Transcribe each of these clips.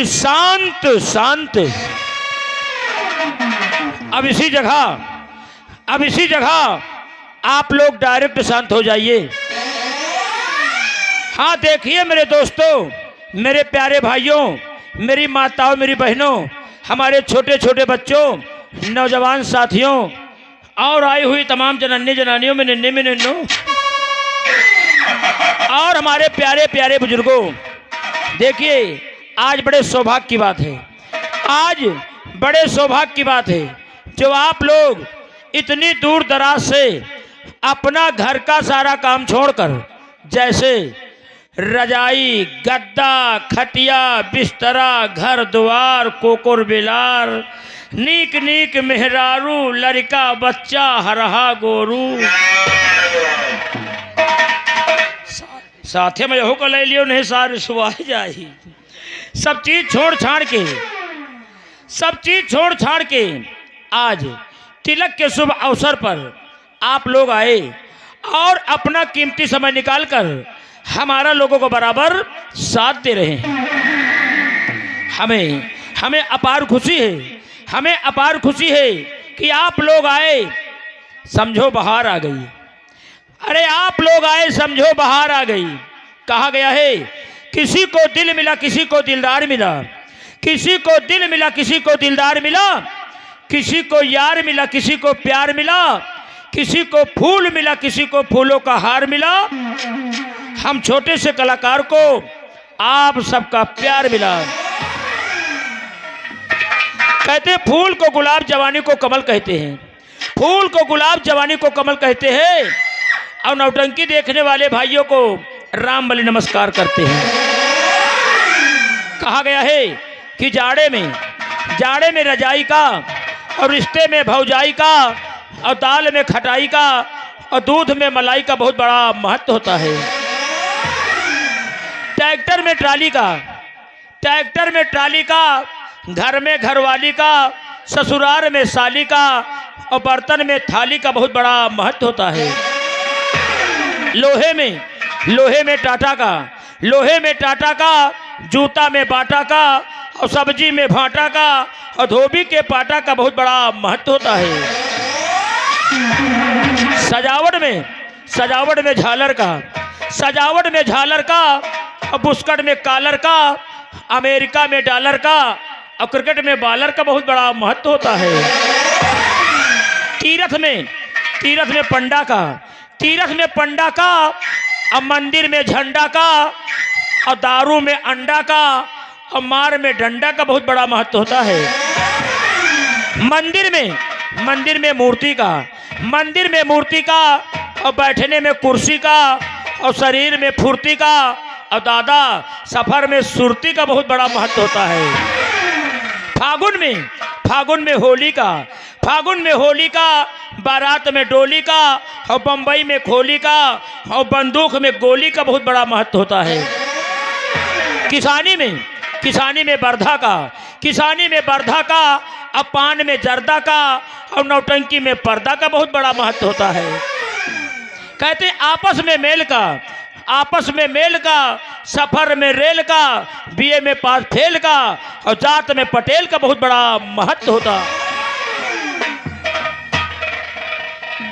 शांत शांत। अब इसी जगह आप लोग डायरेक्ट शांत हो जाइए। हाँ देखिए मेरे दोस्तों, मेरे प्यारे भाइयों, मेरी माताओं, मेरी बहनों, हमारे छोटे छोटे बच्चों, नौजवान साथियों और आई हुई तमाम जनन्नी जनानियों में निन्नो और हमारे प्यारे प्यारे बुजुर्गों, देखिए आज बड़े सौभाग्य की बात है, आज बड़े सौभाग्य की बात है जो आप लोग इतनी दूर दराज से अपना घर का सारा काम छोड़कर, जैसे रजाई, गद्दा, खटिया, बिस्तरा, घर द्वार, कोकुर बिलार, नीक नीक मेहरारू, लड़का बच्चा, हरहा गोरू, साथे में यहो को ले लियो नहीं सारे सुवाह जाही। सब चीज छोड़ छाड़ के आज तिलक के शुभ अवसर पर आप लोग आए और अपना कीमती समय निकालकर हमारा लोगों को बराबर साथ दे रहे हैं। हमें अपार खुशी है कि आप लोग आए, समझो बहार आ गई। अरे आप लोग आए, समझो बहार आ गई। कहा गया है किसी को दिल मिला, किसी को दिलदार मिला, किसी को दिल मिला, किसी को दिलदार मिला, किसी को यार मिला, किसी को प्यार मिला, किसी को फूल मिला, किसी को फूलों का हार मिला। हम छोटे से कलाकार को आप सबका प्यार मिला। कहते फूल को गुलाब, जवानी को कमल कहते हैं, फूल को गुलाब, जवानी को कमल कहते हैं। और नौटंकी देखने वाले भाइयों को राम बलि नमस्कार करते हैं। कहा गया है कि जाड़े में रजाई का, और रिश्ते में भौजाई का, और दाल में खटाई का, और दूध में मलाई का बहुत बड़ा महत्व होता है। ट्रैक्टर में ट्राली का, घर में घरवाली का, ससुराल में साली का, और बर्तन में थाली का बहुत बड़ा महत्व होता है। लोहे में टाटा का, जूता में बाटा का, और सब्जी में भाटा का, और धोबी के पाटा का बहुत बड़ा महत्व होता है। सजावट में झालर का, और बुस्कट में कालर का, अमेरिका में डॉलर का, और क्रिकेट में बॉलर का बहुत बड़ा महत्व होता है। तीरथ में पंडा का, और मंदिर में झंडा का, और दारू में अंडा का, और मार में डंडा का बहुत बड़ा महत्व होता है। मंदिर में मूर्ति का, और बैठने में कुर्सी का, और शरीर में फुर्ती का, और दादा सफर में सुरती का बहुत बड़ा महत्व होता है। फागुन में होली का, बारात में डोली का, और बम्बई में खोली का, और बंदूक में गोली का बहुत बड़ा महत्व होता है। किसानी में बरधा का, और पान में जर्दा का, और नौटंकी में पर्दा का बहुत बड़ा महत्व होता है। कहते आपस में मेल का, सफर में रेल का, बीए में पास फेल का, और जात में पटेल का बहुत बड़ा महत्व होता।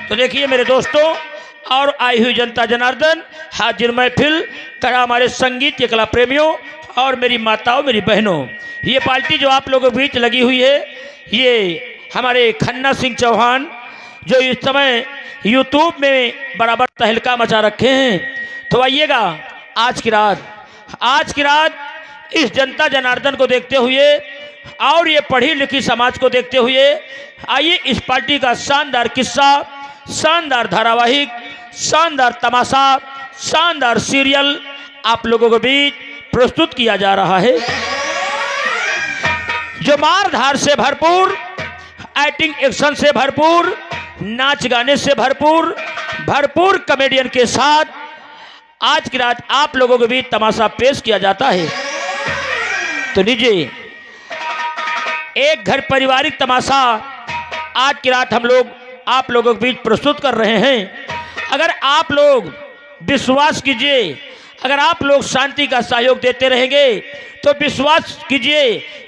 तो देखिए मेरे दोस्तों और आई हुई जनता जनार्दन, हाजिर महफिल करा हमारे संगीत के कला प्रेमियों और मेरी माताओं, मेरी बहनों, ये पार्टी जो आप लोगों के बीच लगी हुई है, ये हमारे खन्ना सिंह चौहान जो इस समय यूट्यूब में बराबर तहलका मचा रखे हैं। तो आइएगा आज की रात इस जनता जनार्दन को देखते हुए और ये पढ़ी लिखी समाज को देखते हुए आइए इस पार्टी का शानदार किस्सा, शानदार धारावाहिक, शानदार तमाशा, शानदार सीरियल आप लोगों के बीच प्रस्तुत किया जा रहा है, जो मार धार से भरपूर, एक्टिंग एक्शन से भरपूर, नाच गाने से भरपूर, भरपूर कॉमेडियन के साथ आज की रात आप लोगों के बीच तमाशा पेश किया जाता है। तो लीजिए, एक घर पारिवारिक तमाशा आज की रात हम लोग आप लोगों के बीच प्रस्तुत कर रहे हैं। अगर आप लोग विश्वास कीजिए, अगर आप लोग शांति का सहयोग देते रहेंगे तो विश्वास कीजिए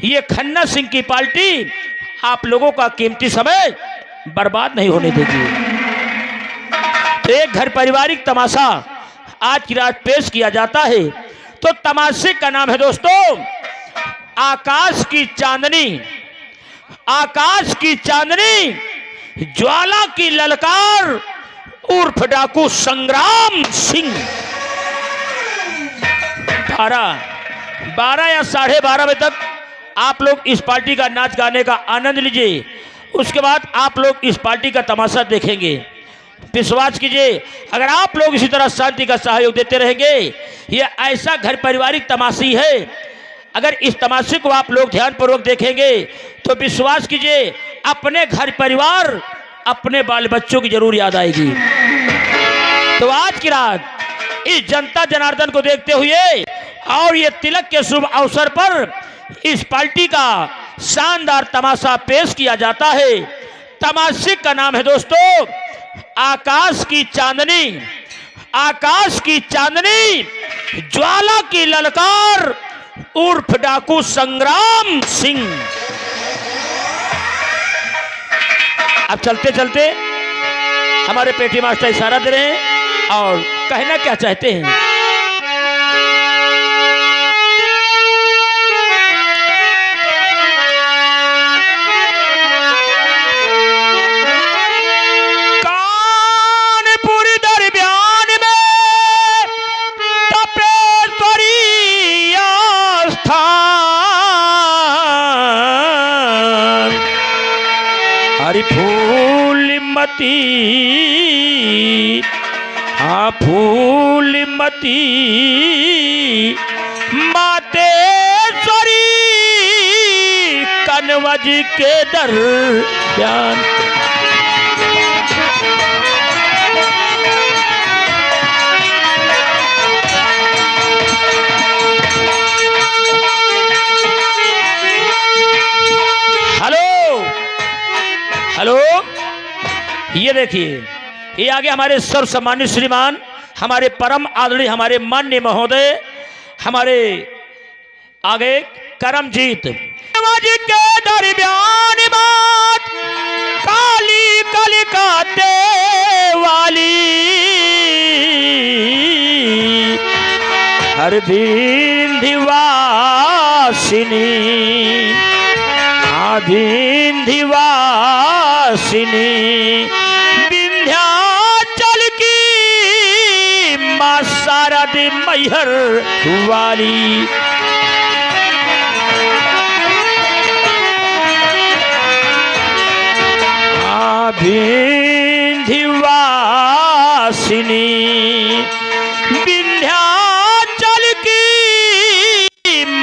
ये खन्ना सिंह की पार्टी आप लोगों का कीमती समय बर्बाद नहीं होने देगी। तो एक घर पारिवारिक तमाशा आज की रात पेश किया जाता है। तो तमाशे का नाम है दोस्तों आकाश की चांदनी। आकाश की चांदनी, ज्वाला की ललकार उर्फ डाकू संग्राम सिंह। 12 या 12:30 बजे तक आप लोग इस पार्टी का नाच गाने का आनंद लीजिए। उसके बाद आप लोग इस पार्टी का तमाशा देखेंगे। विश्वास कीजिए, अगर आप लोग इसी तरह शांति का सहयोग देते रहेंगे, ये ऐसा घर पारिवारिक तमाशी है, अगर इस तमाशे को आप लोग ध्यानपूर्वक देखेंगे तो विश्वास कीजिए अपने घर परिवार, अपने बाल बच्चों की जरूर याद आएगी। तो आज की रात इस जनता जनार्दन को देखते हुए और ये तिलक के शुभ अवसर पर इस पार्टी का शानदार तमाशा पेश किया जाता है। तमाशे का नाम है दोस्तों आकाश की चांदनी। आकाश की चांदनी, ज्वाला की ललकार उर्फ डाकू संग्राम सिंह। अब चलते चलते हमारे पेटी मास्टर इशारा दे रहे हैं और कहना क्या चाहते हैं। हरी फूलमती, हाँ फूलमती मातेश्वरी कनवज के दरमियान। हेलो, ये देखिए, ये आगे हमारे सर्व सम्मानित श्रीमान, हमारे परम आदरणीय, हमारे माननीय महोदय, हमारे आगे करमजीत के दरमियान बात काली कलिकाते वाली हर विंध्यवासिनी, विंध्यवासिनी विंध्याचल की मां शारद मैहर वाली। विंध्यवासिनी विंध्याचल की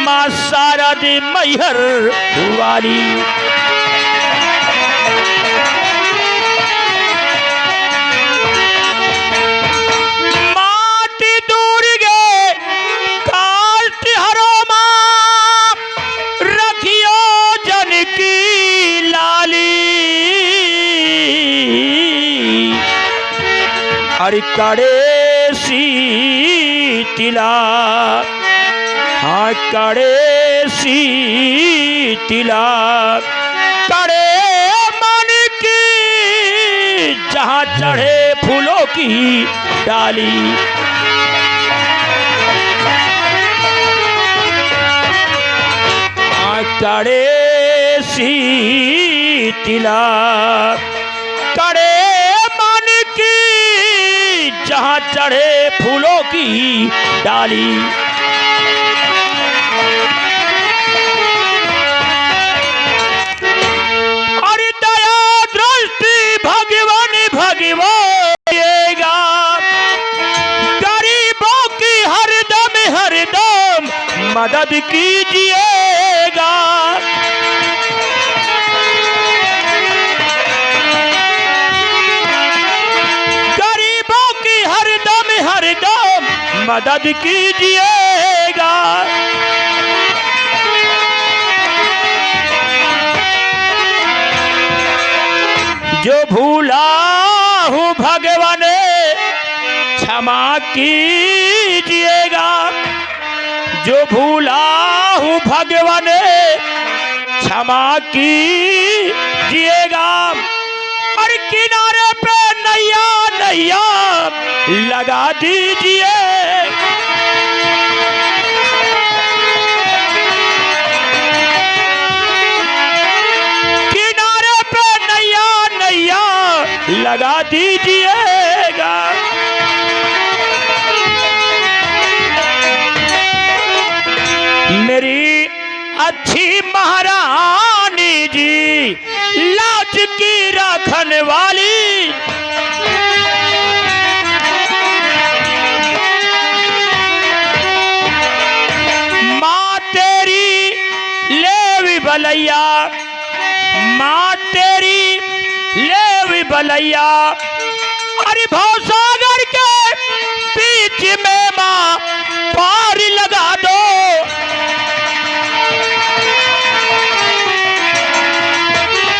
मां शारद मैहर वाली। माटी दुर्गे काट हरो मां रखियो जन की लाली। हरि कड़े शीतिला, हाँ कड़े शीतिला कड़े मन की जहाँ चढ़े फूलों की डाली। हाँ कड़े शीतिला कड़े मन की जहाँ चढ़े फूलों की डाली। मदद कीजिएगा। गरीबों की हरदम हरदम मदद कीजिएगा। जो भूला हूँ भगवान क्षमा कीजिएगा। जो भूला हूँ भगवान क्षमा कीजिएगा। और किनारे पे नैया नैया लगा दीजिए। किनारे पे नैया नैया लगा दीजिएगा। मेरी अच्छी महारानी जी लाज की रखने वाली, माँ तेरी लेवी बलैया, माँ तेरी लेवी बलैया। अरे भौसा